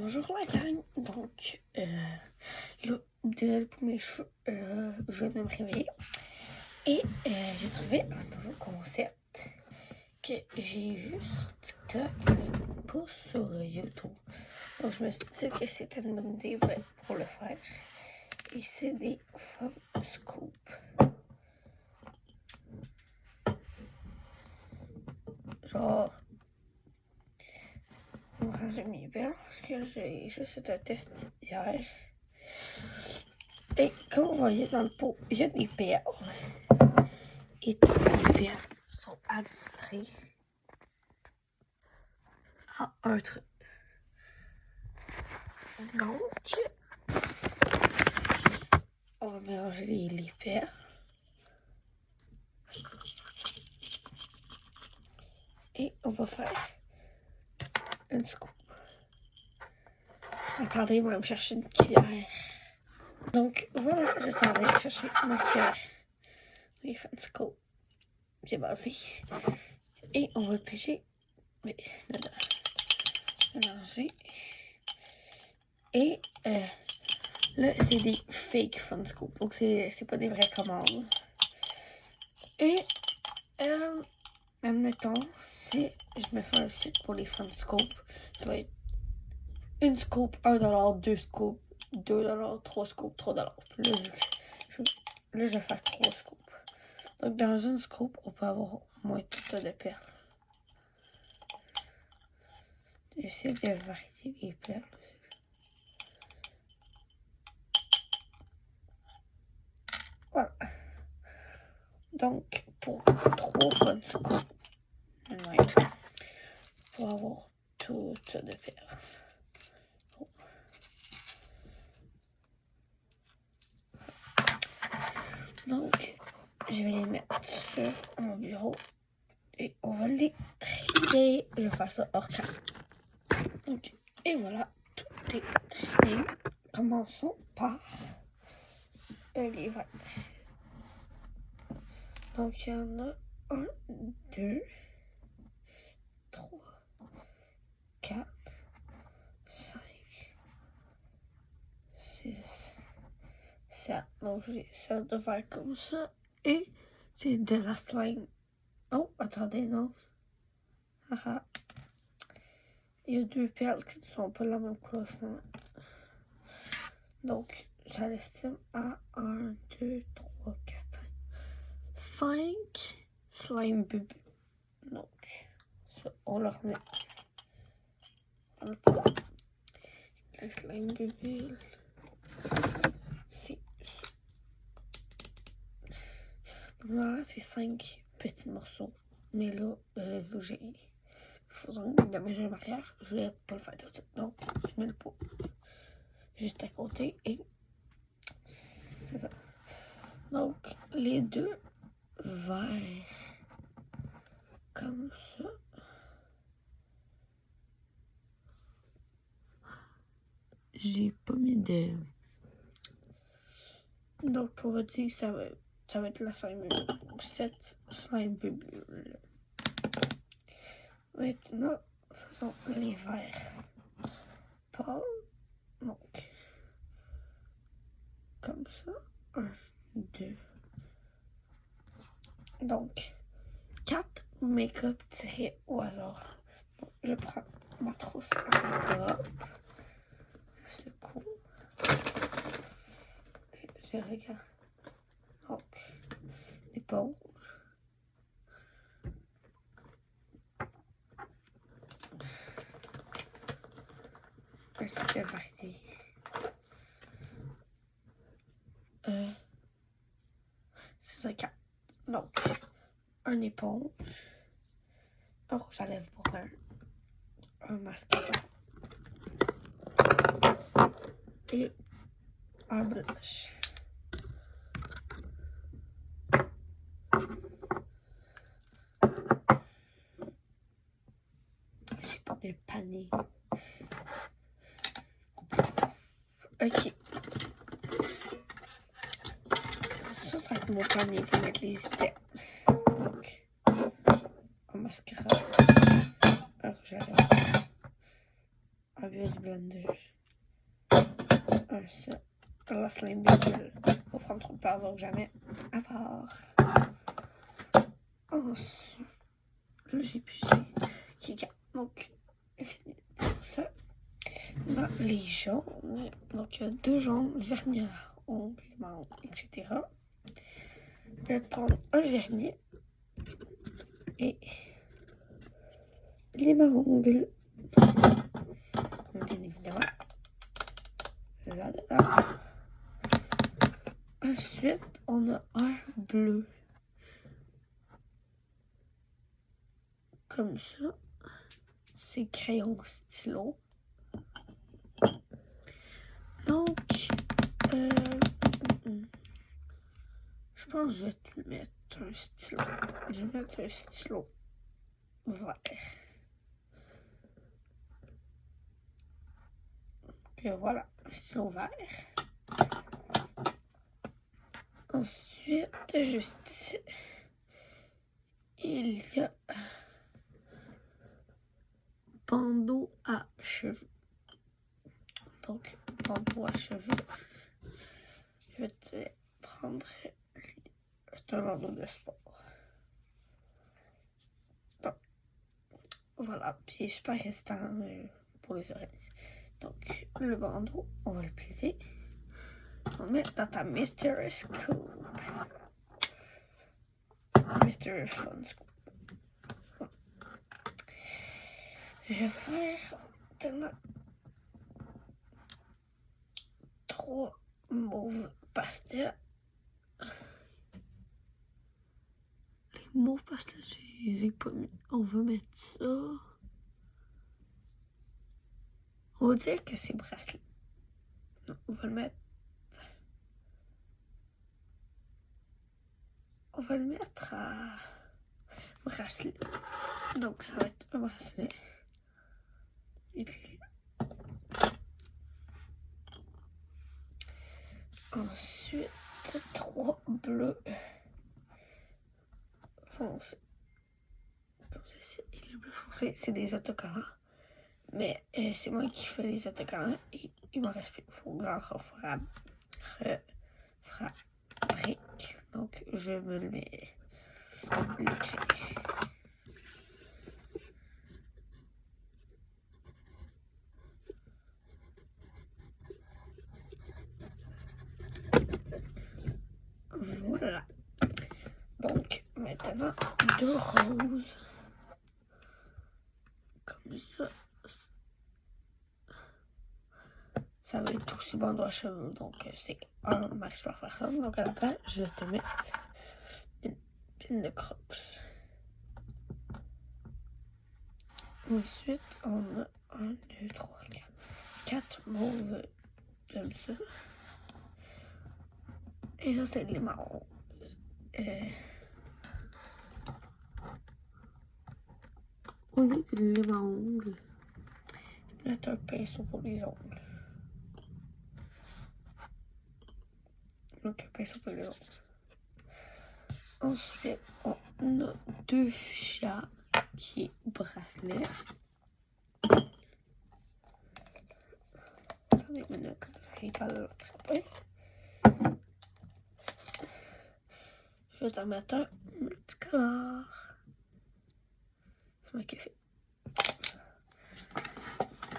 Bonjour la gang, donc dès le premier jour, je viens de me réveiller et j'ai trouvé un nouveau concept que j'ai vu sur TikTok mais pas sur YouTube. Donc je me suis dit que c'était une bonne idée pour le faire. Et c'est des fun scoops. Genre, moi j'ai mis bien parce que j'ai juste fait un test hier. Et comme vous voyez dans le pot, il y a des perles. Et toutes les perles sont addistrées à un truc. Donc, on va mélanger les perles. Et on va faire une scoop. Attendez, moi, je vais me chercher une cuillère. Donc, voilà, je s'en vais chercher ma cuillère. On va faire une scoop. J'ai basé. Et on va piger dedans. Mélanger. Et là, c'est des fake fun scoops. Donc, c'est pas des vraies commandes. Et, admettons, si je me fais un site pour les fun scoops, ça va être une scoop, $1, deux scoops, $2, trois scoops, $3. Là, je vais faire 3 scoops. Donc, dans une scoop, on peut avoir au moins tout ça de perles. J'essaie de varier les perles. Voilà. Donc, pour 3 fun scoops, pour avoir tout ça de perles. Donc, je vais les mettre sur mon bureau et on va les trier. Je vais faire ça hors camp. Donc, et voilà, tout est trié. Commençons par les verres. Donc, il y en a 1, 2, 3, 4, 5, 6, 7. Donc, j'ai 7 de verres comme ça. Et c'est de la slime. Oh, attendez, non. Haha. Il y a 2 perles qui ne sont pas la même couleur. Donc, ça l'estime à 1, 2, 3, 4, 5 slime bubus. Donc, ça, on leur met dans le pot. Le slime bubule, c'est ça. Donc là, c'est 5 petits morceaux. Mais là, vu que j'ai faisons de mes mariage, je vais pas le faire tout de suite. Donc, je mets le pot juste à côté et c'est ça. Donc, les 2 verres comme ça. J'ai pas mis de... Donc, on va dire que ça va être la slime bubule. Donc, 7 slime bubules. Maintenant, faisons les verres pâles. Donc, comme ça. 1, 2. Donc, 4 make-up tirés au hasard. Donc, je prends ma trousse à make-up. Je secoue. Et je regarde. Donc, l'éponge. Ainsi que varier. C'est ça, 4. Donc, un éponge. Un rouge à lèvres brun. Un mascara. Et un blush. J'ai pas de panier. Ok. Ça va être mon panier pour mettre les items. Donc, un mascara. Un rouge à lèvres. Un USB blender. Ça. La slime bubble. On va prendre trop de part, donc jamais à part. Ensuite, là j'ai épuisé. Ok, donc, fini pour ça. Là, les jaunes. Donc, il y a 2 jaunes, vernis à ongles, menthe, etc. Je vais prendre un vernis et les ongles, comme bien évidemment, là-dedans. Ensuite, on a un bleu, comme ça. C'est crayon stylo. Donc, je pense que je vais te mettre un stylo. Je vais mettre un stylo vert. Et voilà, un stylo vert. Ensuite, juste il y a bandeau à cheveux. Donc, bandeau à cheveux. Je vais te prendre un bandeau de sport. Bon, voilà, puis il est super résistant pour les oreilles. Donc, le bandeau, on va le plier. On va le mettre dans ta Mystery Scoop. Mystery Fun Scoop. Je vais faire maintenant 3 mauves pastels. Les mauves pastels, je les ai pas mis. On va mettre ça. On va dire que c'est bracelet. On va le mettre. On va le mettre à bracelet. Donc ça va être un bracelet. Et puis ensuite 3 bleus foncés. Comme ceci. Et le bleu foncé, c'est des autocollants. Mais c'est moi qui fais les autocollants et il m'en reste plus. Il faut que j'en fabrique. Donc je me le mets l'écrit. Voilà. Donc maintenant 2 roses. Comme ça. Ça va être aussi bandeau à cheveux, donc c'est un max par personne. Donc à la fin, je vais te mettre une pile de crocs. Ensuite, on a 1, 2, 3, 4 mauves comme ça. Et là, c'est les marrons. Au lieu de les marrons, là, c'est un pinceau pour les ongles. Donc, un pinceau pour les ongles. Ensuite, on a 2 chats qui est bracelet. Attendez une minute, j'ai pas l'attraper. Je vais t'en mettre un multicolore. C'est moi qui ai fait.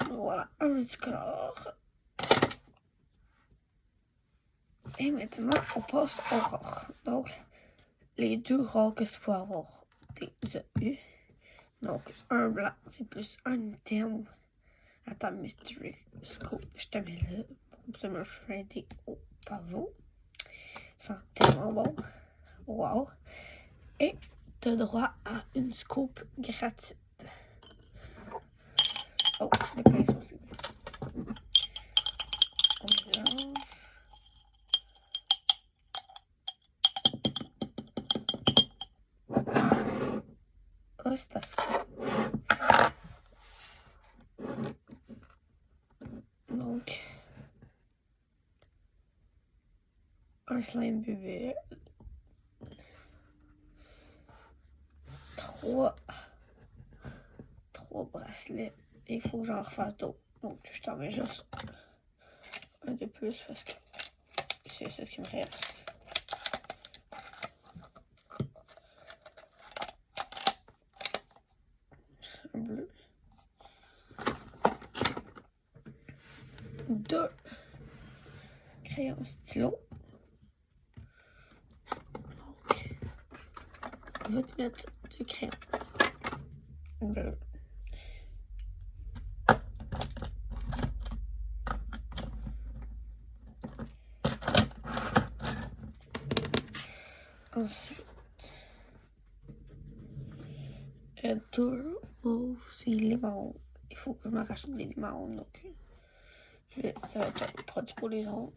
Voilà, un multicolore. Et maintenant, on passe au rare. Donc, les 2 rares que tu peux avoir des eu. Donc, un blanc, c'est plus un item à ta Mystery Scoop. Je te mets là. Pour ça me faire des hauts pavots. Ça sent tellement bon. Wow. Et tu as droit à une scoop gratuite. Oh, je l'ai pince aussi. On mélange. Oh, c'est assez. Donc, un slime bébé. 3 bracelets. Et il faut que j'en refasse d'autres. Donc, je t'en mets juste un de plus parce que c'est ce qui me reste. Un bleu. 2 crayons stylo. Donc, je vais te mettre 2 crayons bleus. Ensuite, 2 mauves, c'est les marrons. Il faut que je me rachète des marrons, donc ça va être un produit pour les ongles.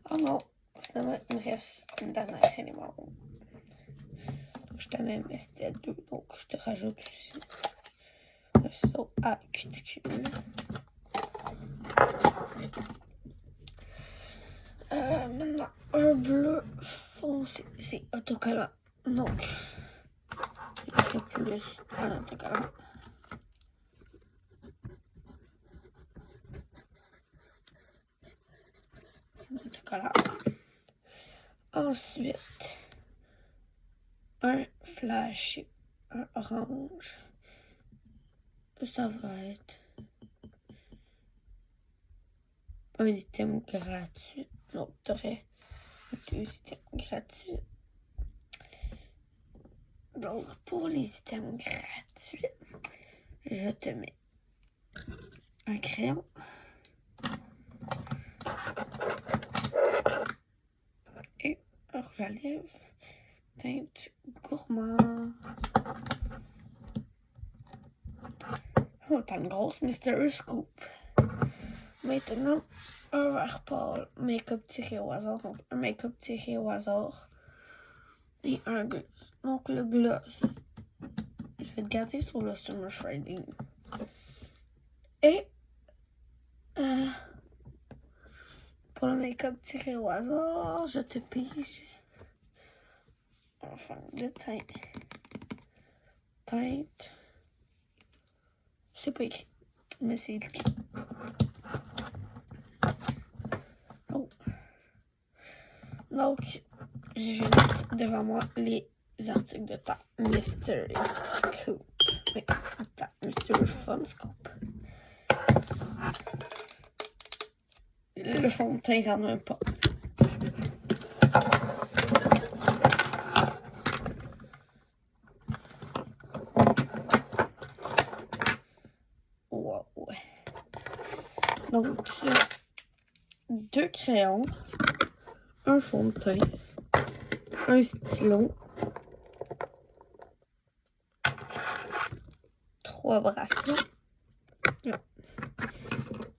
Oh non, finalement, il me reste une dernière crème marron. Donc, je t'en mets ST2, donc je te rajoute aussi un ciseau à cuticule. Maintenant, un bleu foncé, c'est autocollant. Donc, je fais plus un autocollant. Autocollant. Ensuite, un flash, un orange. Ça va être un item gratuit. Donc, tu aurais 2 items gratuits. Donc, pour les items gratuits, je te mets un crayon. Et un rouge à lèvres. Teinte gourmand. Oh, t'as une grosse Mystery Scoop. Maintenant, un vert pâle, make-up tiré au hasard. Donc, un make-up tiré au hasard. Et un gloss. Donc, le gloss, je vais te garder sur le Summer Friday. Et pour le make-up tiré au hasard, je te pige. Enfin, de teinte. Teinte. C'est pas écrit, mais c'est écrit. Oh. Donc, je vais mettre devant moi les articles de ta Mystery Scoop. Oui, ta Mystery Fun Scoop. Le fond de teint, il n'en a même pas. Wow. Donc, tu as 2 crayons, un fond de teint, un stylo, 3 bracelets,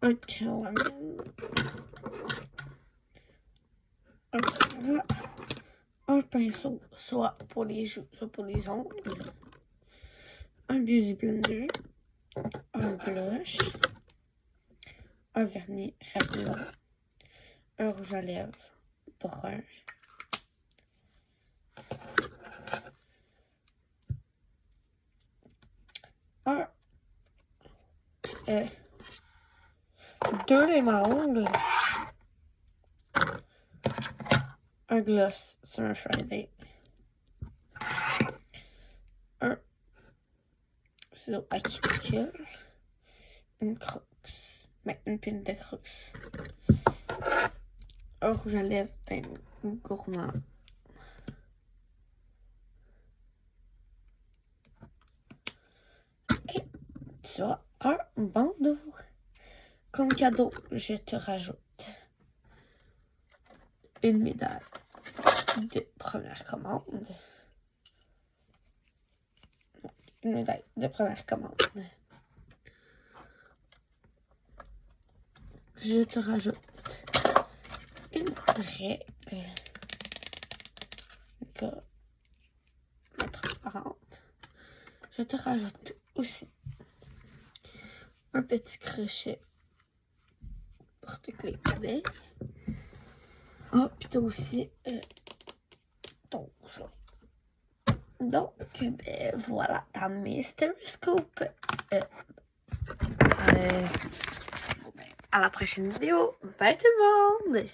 un crayon à mine, un pinceau, soit pour les joues, soit pour les ongles, un beauty blender, un blush, un vernis Revlon, un rouge à lèvres brun, deux limes à ongles, un gloss Summer Friday, un ciseau à cuticule, une crocs, mais une pine de crocs, un rouge à lèvres teint gourmand, et tu as un bandeau. Comme cadeau, je te rajoute une médaille de première commande. Une médaille de première commande. Je te rajoute une règle transparente. Je te rajoute aussi un petit crochet porte-clés avec. Ah, puis t'as aussi ton ça. Donc, ben voilà, ta Mystery Scoop à la prochaine vidéo. Bye tout le monde!